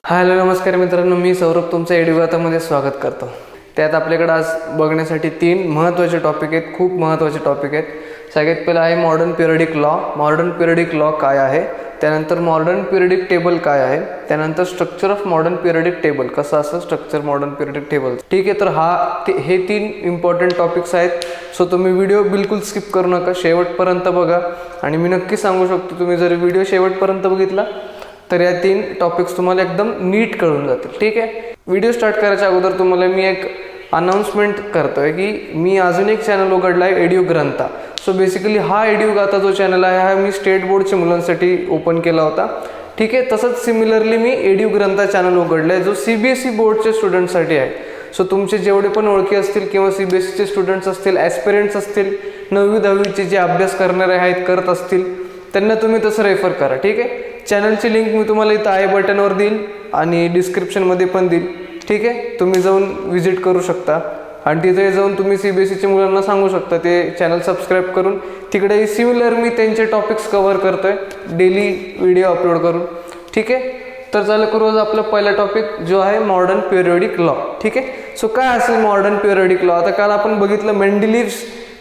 Hello नमस्कार मित्रांनो, मी सौरभ तुमचं एडुगातामध्ये स्वागत करतो. त्यात आपल्याकडे आज बघण्यासाठी 3 महत्त्वाचे टॉपिक आहेत, खूप महत्त्वाचे टॉपिक आहेत. सगळ्यात पहिलं आहे modern periodic law. Modern periodic law काय आहे, त्यानंतर मॉडर्न पिरियडिक टेबल काय आहे, त्यानंतर structure of modern periodic table, कसं असं स्ट्रक्चर मॉडर्न पिरियडिक टेबल. ठीक आहे, तर हे 3 इम्पॉर्टंट टॉपिक्स आहेत. सो तुम्ही व्हिडिओ बिलकुल स्किप करू नका, शेवटपर्यंत बघा. आणि मी नक्की सांगू शकतो, तुम्ही जर व्हिडिओ शेवटपर्यंत बघितला तर या 3 टॉपिक्स तुम्हाला एकदम नीट कळून जातील. ठीक आहे, व्हिडिओ स्टार्ट करायच्या अगोदर तुम्हाला मी एक अनाउन्समेंट करतोय की मी अजून एक चॅनल उघडला आहे, एड्युग्रंथा. सो बेसिकली हा एड्युगाथा जो चॅनल आहे हा मी स्टेट बोर्डच्या मुलांसाठी ओपन केला होता. ठीक आहे, तसंच सिमिलरली मी एड्युग्रंथा चॅनल उघडला आहे जो CBSE बोर्डच्या स्टुडंटसाठी आहे. सो तुमचे जेवढे पण ओळखी असतील किंवा CBSEचे स्टुडंट्स असतील, ॲस्पिरंट्स असतील, 9वी 10वीचे जे अभ्यास करणारे आहेत, करत असतील, त्यांना तुम्ही तसं रेफर करा. ठीक आहे, चॅनलची लिंक मी तुम्हाला इथं आय बटनवर देईन आणि डिस्क्रिप्शनमध्ये पण देईन. ठीक आहे, तुम्ही जाऊन व्हिजिट करू शकता आणि तिथे जाऊन तुम्ही CBSEच्या मुलांना सांगू शकता ते चॅनल सबस्क्राईब करून. तिकडे सिमिलर मी त्यांचे टॉपिक्स कव्हर करतोय डेली व्हिडिओ अपलोड करून. ठीक आहे, तर चालू करू आज आपला पहिला टॉपिक जो आहे मॉडर्न पिरियडिक लॉ. ठीक आहे, सो काय असेल मॉडर्न पिरियडिक लॉ. आता काल आपण बघितलं मेंडेलीव्हज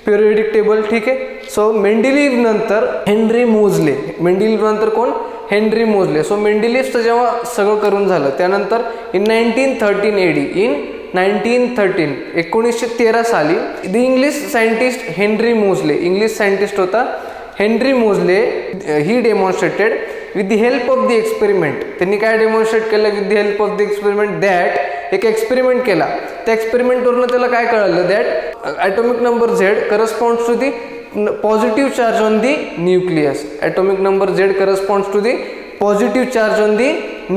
पिरियडिक टेबल. ठीक आहे, सो मेंडेलीव्ह नंतर हेनरी मोझले. मेंडेलीव्ह नंतर कोण? हेनरी मोझले. सो मेंडेलीव्हचं जेव्हा सगळं करून झालं त्यानंतर इन 1913 AD, इन 1913 1913 साली the English scientist Henry Moseley, English scientist होता Henry Moseley, he demonstrated with the help of the experiment. त्यांनी काय डेमॉन्स्ट्रेट केलं? With the help of the experiment that, एक एक्सपेरिमेंट केला. त्या एक्सपेरिमेंटवरून त्याला काय कळलं? That atomic number Z corresponds to the positive charge on the nucleus. Atomic number Z corresponds to the positive charge on the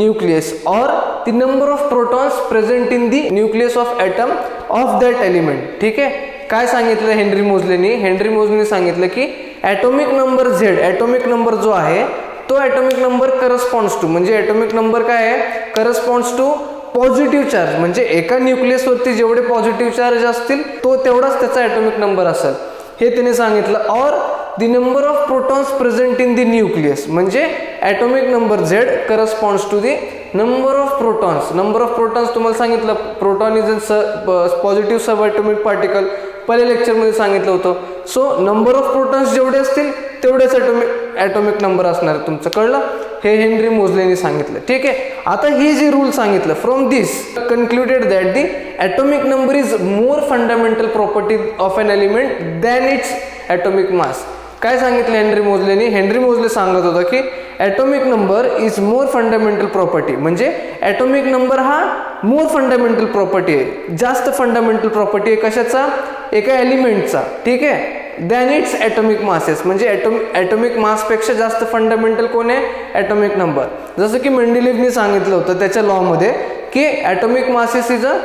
nucleus or the number of protons present in the nucleus of atom of that element. ठीक आहे, काय सांगितलं Henry मोझलेनी? Henry मोझलेनी सांगितलं की atomic number Z, atomic number जो आहे तो atomic number corresponds to, म्हणजे ॲटॉमिक नंबर काय आहे? करस्पॉन्ड्स टू पॉझिटिव्ह चार्ज, म्हणजे एका न्यूक्लियसवरती जेवढे पॉझिटिव्ह चार्ज असतील तो तेवढाच त्याचा ॲटॉमिक नंबर असेल, हे त्याने सांगितलं. और the number of protons present in the nucleus, म्हणजे atomic number Z corresponds to the number of protons. Number of protons तुम्हाला सांगितलं, proton is positive subatomic particle, पहिल्या लेक्चरमध्ये सांगितलं होतं. सो नंबर ऑफ प्रोटॉन्स जेवढे असतील तेवढेच ॲटॉमिक नंबर असणार आहे तुमचं. कळलं? हे हेनरी मोझलेने सांगितलं. ठीक आहे, आता हे जे रूल सांगितलं, from this concluded that the atomic number is more fundamental property of an element than it's atomic mass. काय सांगितलं हेनरी मोझलेने? हेनरी मोझले सांगत होता की atomic number is more fundamental property, म्हणजे ॲटॉमिक नंबर हा मोर फंडामेंटल प्रॉपर्टी आहे, जास्त फंडामेंटल प्रॉपर्टी आहे. कशाचा? एका एलिमेंटचा. ठीक आहे, दॅन इट्स ॲटॉमिक मासेस, म्हणजे ॲटॉमिक मासपेक्षा जास्त फंडामेंटल कोण आहे? Atomic number. जसं की मेंडेलीव्हने सांगितलं होतं त्याच्या लॉमध्ये की atomic masses is a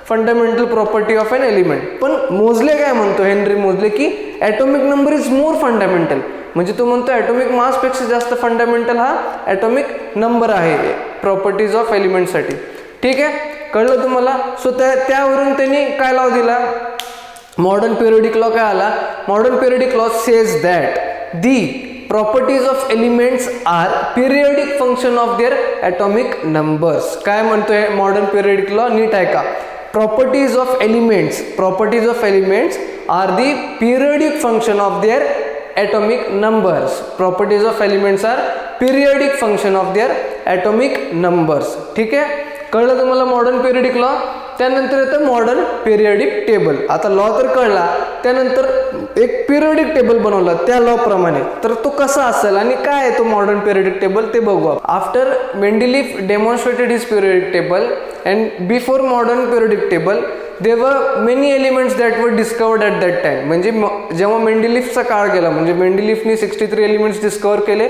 fundamental property of an element. पण मोझले काय म्हणतो? हेनरी मोझले की atomic number is more fundamental, म्हणजे तो म्हणतो ॲटॉमिक मासपेक्षा जास्त फंडामेंटल हा ॲटॉमिक नंबर आहे प्रॉपर्टीज ऑफ एलिमेंटसाठी. ठीक आहे, कळलं तुम्हाला? सो त्यावरून त्यांनी काय लॉ दिला? मॉडर्न पिरियडिक लॉ काय आला? Modern periodic law says that the properties of elements are periodic function of their atomic numbers. काय म्हणतोय मॉडर्न पिरियडिक लॉ? नीट आहे का? Properties of elements, properties of elements are the periodic function of their atomic numbers. Properties of elements are periodic function of their atomic numbers. ठीक आहे, कळलं तुम्हाला modern periodic law? त्यानंतर येतं मॉडर्न पिरियडिक टेबल. आता लॉ तर कळला, त्यानंतर एक पिरियडिक टेबल बनवला त्या लॉ प्रमाणे. तर तो कसा असेल आणि काय आहे तो मॉडर्न पिरियडिक टेबल ते बघू. After Mendeleev demonstrated his periodic table and before modern periodic table there were many elements that were discovered at that time. म्हणजे जेव्हा मेंडेलीव्हचा काळ गेला, म्हणजे मेंडेलीव्हने 63 एलिमेंट्स डिस्कवर केले.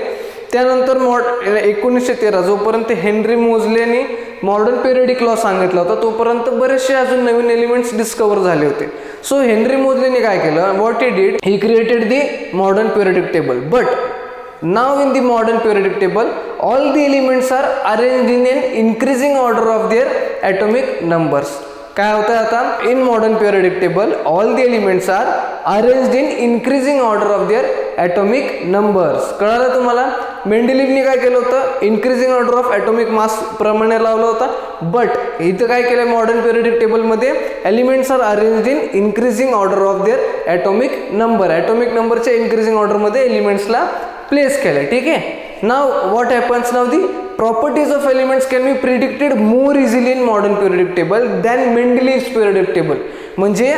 त्यानंतर 1913 जोपर्यंत हेनरी मोझलेने मॉडर्न पिरियडिक लॉ सांगितला होता तोपर्यंत बरेचसे अजून नवीन एलिमेंट्स डिस्कवर झाले होते. सो हेनरी मोझलेने काय केलं? What he did, he created the modern periodic table. But now in the modern periodic table all the elements are arranged in an increasing order of their atomic numbers. काय होतं आता, in modern periodic table all the elements are arranged in increasing order of their atomic numbers. कळालं तुम्हाला? मेंडेलिव्हने काय केलं होतं, increasing order of atomic mass प्रमाणे लावलं होतं. बट इथं काय केलं मॉडर्न पिरियडिक टेबलमध्ये, elements are arranged in increasing order of their atomic number. Atomic नंबरच्या इन्क्रीजिंग ऑर्डरमध्ये एलिमेंट्सला प्लेस केलं. ठीक आहे. Now what happens, now the properties of elements can be predicted more easily in modern periodic table than Mendeleev's periodic table. म्हणजे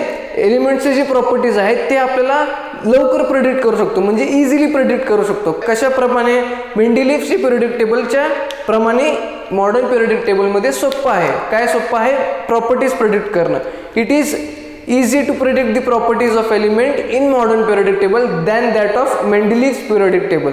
एलिमेंट्सचे जे properties आहेत ते आपल्याला लवकर प्रेडिक्ट करू शकतो, म्हणजे इझिली प्रेडिक्ट करू शकतो. कशाप्रमाणे? मेंडेलिव्हची पिरियडिक टेबलच्या प्रमाणे मॉडर्न पिरियडिक टेबलमध्ये सोपं आहे. काय सोपं आहे? प्रॉपर्टीज प्रेडिक्ट करणं. It is easy to predict the properties of element in modern periodic table than that of Mendeleev's periodic table.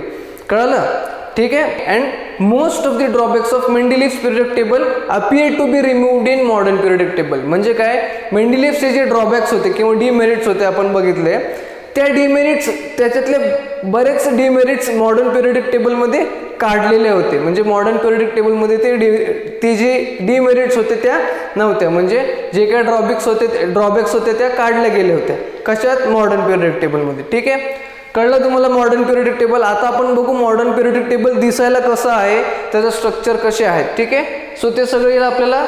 कळलं? ठीक आहे. And most of the drawbacks of Mendeleev's periodic table appear to be removed in modern periodic table. म्हणजे काय, मेंडेलिव्हचे जे drawbacks होते किंवा demerits होते आपण बघितले, त्या डिमेरिट्स, त्याच्यातले बरेच डिमेरिट्स मॉडर्न पिरियडिक टेबलमध्ये काढलेले होते. म्हणजे मॉडर्न पिरियडिक टेबलमध्ये ते जे डिमेरिट्स होते त्या नव्हत्या. म्हणजे जे काय ड्रॉबॅक्स होते त्या काढल्या गेल्या होत्या. कशात? मॉडर्न पिरियडिक टेबलमध्ये. ठीक आहे. कळलं तुम्हाला मॉडर्न पिरियडिक टेबल? आता आपण बघू मॉडर्न पिरियडिक टेबल दिसायला कसं आहे, त्याचं स्ट्रक्चर कसे आहेत. ठीक आहे. सो ते सगळं येईल आपल्याला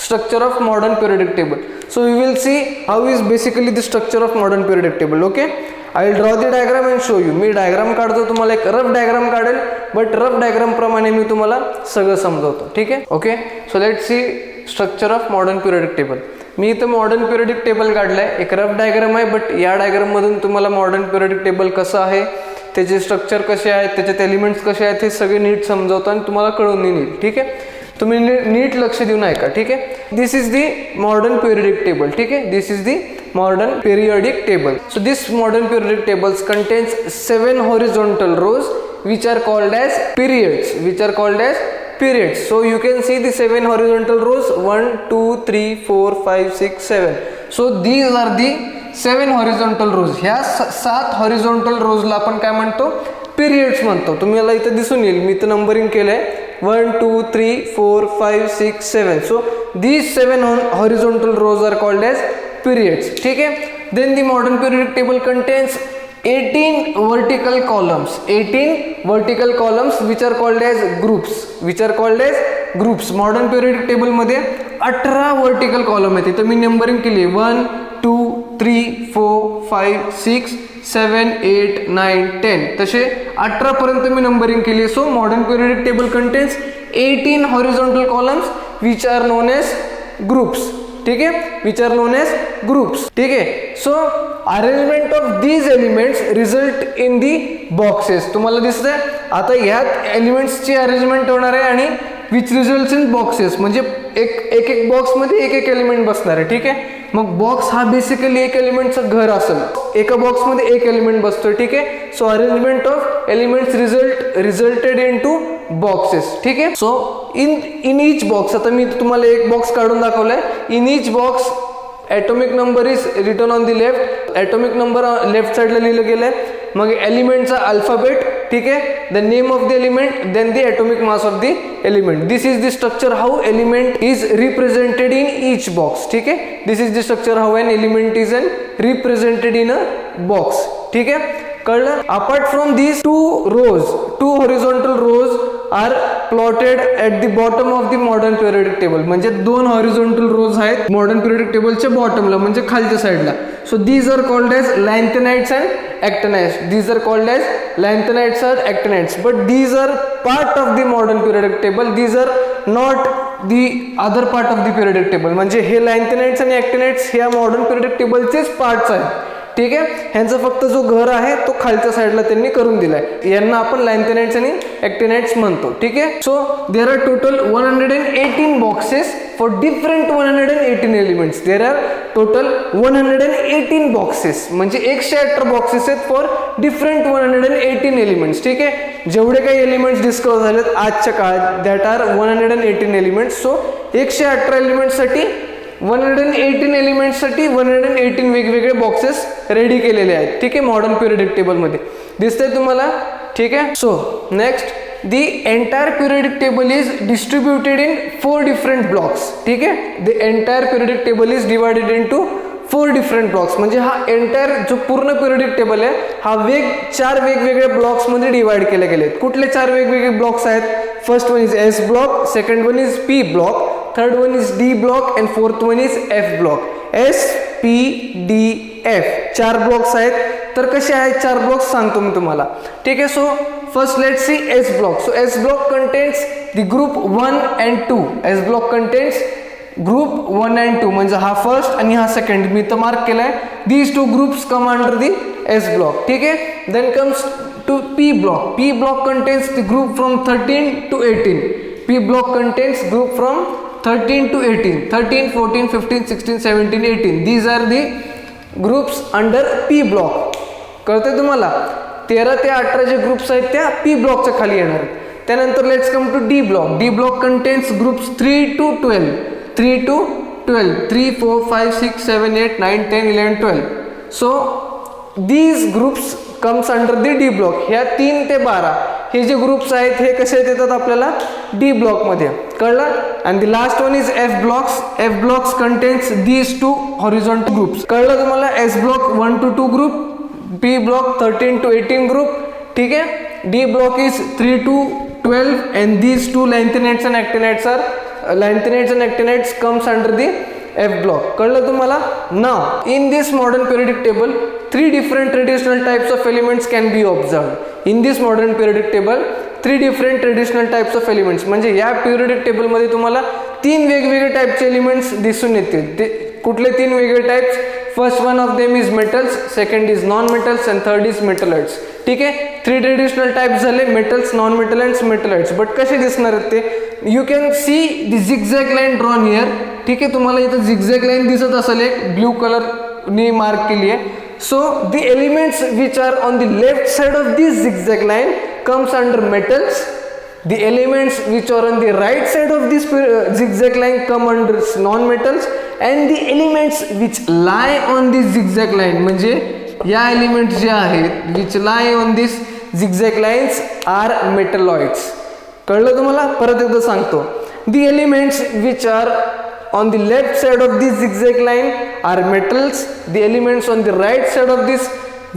structure of modern periodic table. So we will see how is basically the structure of modern periodic table. Okay. I will draw the diagram and show you. मी डायग्राम काढतो, तुम्हाला एक रफ डायग्राम काढेल, but rough diagram प्रमाणे मी तुम्हाला सगळं समजवतो. ठीक आहे. Okay. So let see structure of modern periodic table. मी इथं मॉडर्न पिरियडिक टेबल काढलंय, एक रफ डायग्राम आहे, बट या डायग्राममधून तुम्हाला मॉडर्न पिरियडिक टेबल कसं आहे, त्याचे स्ट्रक्चर कसे आहेत, त्याच्यात एलिमेंट्स कसे आहेत, हे सगळे नीट समजवतो आणि तुम्हाला कळून येईल. ठीक आहे. तुम्ही नीट लक्ष देऊन ऐका. ठीक आहे. This is the modern periodic table. ठीक आहे. This is the modern periodic table. So this modern periodic tables contains 7 horizontal rows which are called as periods. Periods. So you can see the 7 horizontal rows, 1, 2, 3, 4, 5, 6, 7. So these are the 7 horizontal rows. ह्या 7 horizontal rows ला आपण काय म्हणतो? Periods म्हणतो. तुम्हाला इथं दिसून येईल, मी इथं नंबरिंग केलंय 1, 2, 3, 4, 5, 6, 7. So these 7 horizontal rows are called as periods. ठीक है. Then the modern periodic table contains 18 vertical columns. 18 vertical columns which are called as groups. Modern periodic table मध्ये 18 vertical column आहेत. इथं मी नंबरिंग केली 1, 2, 3, 4, 5, 6, 7, 8, 9, 10. तसे 18 पर्यंत मी नंबरिंग केली. So modern periodic table contains 18 horizontal columns which are known as groups. ठीक है. which are known as groups. ठीक है. So arrangement of these elements result in the boxes. तुम्हाला दिसतंय आता ह्यात एलिमेंट्सची अरेंजमेंट होणार आहे आणि विच रिझल्ट इन बॉक्सेस, म्हणजे एक बॉक्समध्ये एक एलिमेंट बसणार आहे. ठीक आहे. मग बॉक्स हा बेसिकली एक एलिमेंटचं घर असेल, एका बॉक्समध्ये एक एलिमेंट बसतोय. ठीक आहे. So arrangement of elements रिझल्टेड in two boxes. ठीक आहे. सो इन ईच बॉक्स, आता मी तुम्हाला एक बॉक्स काढून दाखवलाय. In each box atomic number is written on the left. Atomic number left साईडला लिहिलं गेलंय. मग एलिमेंटचा अल्फाबेट. ठीक आहे. The name of the element, then the atomic mass of the element. This is the structure how element is represented in each box. ठीक आहे. This is the structure how an element is represented in a box. ठीक आहे. कळलं. Apart from these two horizontal rose are plotted at the bottom of the modern periodic table. म्हणजे 2 horizontal रोज आहेत modern periodic टेबलच्या बॉटमला, म्हणजे खालच्या साईडला. So these are called as lanthanides and actinides. These are called as lanthanides and actinides. But these are part of the modern periodic table. These are not the other part of the periodic table. म्हणजे हे लॅन्थेनाइट्स आणि ॲक्टिनाइट्स ह्या modern periodic टेबलचेच parts आहेत. ठीक आहे. ह्यांचा फक्त जो घर आहे तो खालच्या साईडला त्यांनी करून दिलाय. यांना आपण लॅन्थेनाइट्स आणि ॲक्टिनाइट्स म्हणतो. ठीक आहे. So there are total 118 boxes for different 118 elements. There are total 118 boxes, म्हणजे 118 बॉक्सेस आहेत फॉर डिफरंट 118 एलिमेंट्स. ठीक आहे. जेवढे काही एलिमेंट्स डिस्कवर झालेत आजच्या काळात, दॅट आर 118 एलिमेंट्स. सो 118 एलिमेंट्ससाठी 118 एलिमेंट्ससाठी 118 वेगवेगळे बॉक्सेस रेडी केलेले आहेत. ठीक आहे. मॉडर्न पिरियडिक टेबलमध्ये दिसतंय तुम्हाला. ठीक आहे. So next the entire periodic table is distributed in 4 different blocks. ठीक आहे, the entire periodic table is divided into 4 different blocks. म्हणजे हा एंटायर जो पूर्ण पिरियडिक टेबल आहे हा 4 वेगवेगळ्या ब्लॉक्समध्ये डिवाइड केले गेले. कुठले 4 वेगवेगळे ब्लॉक्स आहेत? First one is S block, second one is P block, third one is D block and fourth one is F block. S P D F 4 blocks आहेत. तर कसे आहेत 4 ब्लॉक्स सांगतो मी तुम्हाला. ठीक आहे, so first let's see S block. So S block contains the group 1 and 2. S block contains group 1 and 2 म्हणजे हा फर्स्ट आणि हा सेकंड. मी तर मार्क केलाय. These 2 groups come under the S block. ठीक आहे, then comes to P block. P block contains the group from 13 to 18. P block contains group from 13 to 18. 13, 14, 15, 16, 17, 18. These are the groups under P block. कळतंय तुम्हाला? 13 ते 18 जे groups आहेत त्या P ब्लॉकच्या खाली येणार. त्यानंतर let's come to D block. D block contains groups 3 to 12. 3 to 12. 3, 4, 5, 6, 7, 8, 9, 10, 11, 12. So these groups comes under the D block. ह्या 3 ते 12 हे जे ग्रुप्स आहेत हे कसे येतात आपल्याला डी ब्लॉक मध्ये. कळलं? And the last one is F blocks. F blocks contains these 2 horizontal groups. कळलं तुम्हाला? S block 1 to 2 group, P block 13 to 18 group. ठीक आहे, D block is 3 to 12 and these 2 lanthanides and actinides are lanthanides and actinides comes under the F block. कळलं तुम्हाला? Now in this modern periodic table 3 different traditional types of elements can be observed. In this modern periodic table 3 different traditional types of elements. म्हणजे या periodic table मध्ये तुम्हाला 3 वेगवेगळे टाइपचे elements दिसून येतील. ते कुठले 3 वेगळे types? First one of them is metals, second is non metals and third is metalloids. ठीक आहे, 3 ट्रेडिशनल टाइप्स झाले, metals, non metal and metalloids. But कसे दिसणार आहेत ते? You can see the zigzag line drawn here. ठीक आहे, तुम्हाला इथं झिगझॅग लाईन दिसत असेल, एक ब्ल्यू कलरनी मार्क केली आहे. So the elements which are on the left side of this zigzag line comes under metals. The elements which are on the right side of this zigzag line come under non-metals, and the elements which lie on this zigzag line म्हणजे या elements जे आहेत which lie on this zigzag lines are metalloids. कळलं तुम्हाला? परत एकदा सांगतो. The elements which are on the left side of this zigzag line are metals. The elements on the right side of this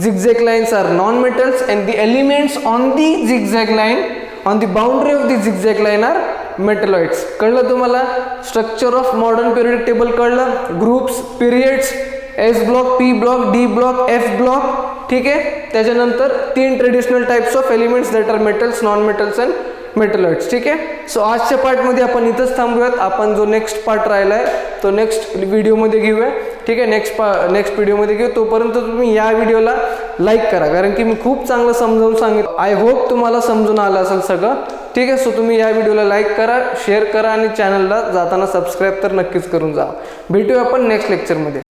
zigzag lines are non-metals, and the elements on the zigzag line on the boundary of the zigzag line are metalloids. कळलं तुम्हाला? Structure of modern periodic table कळलं. Groups, periods, S block, P block, D block, F block. ठीक आहे, त्याच्यानंतर 3 traditional types of elements that are metals, non metals and metalloids. ठीक आहे, so आजच्या पार्टमध्ये आपण इथंच थांबूयात. आपण जो नेक्स्ट पार्ट राहिला आहे तो नेक्स्ट व्हिडिओमध्ये घेऊया. ठीक आहे, नेक्स्ट व्हिडिओमध्ये घेऊ. तोपर्यंत तुम्ही या व्हिडिओला लाईक करा, कारण की मी खूप चांगलं समजावून सांगितलं. आय होप तुम्हाला समजून आलं असेल सगळं. ठीक आहे, सो तुम्ही या व्हिडिओला लाईक करा, शेअर करा आणि चॅनलला जाताना सबस्क्राईब तर नक्कीच करून जा. भेटूया आपण नेक्स्ट लेक्चरमध्ये.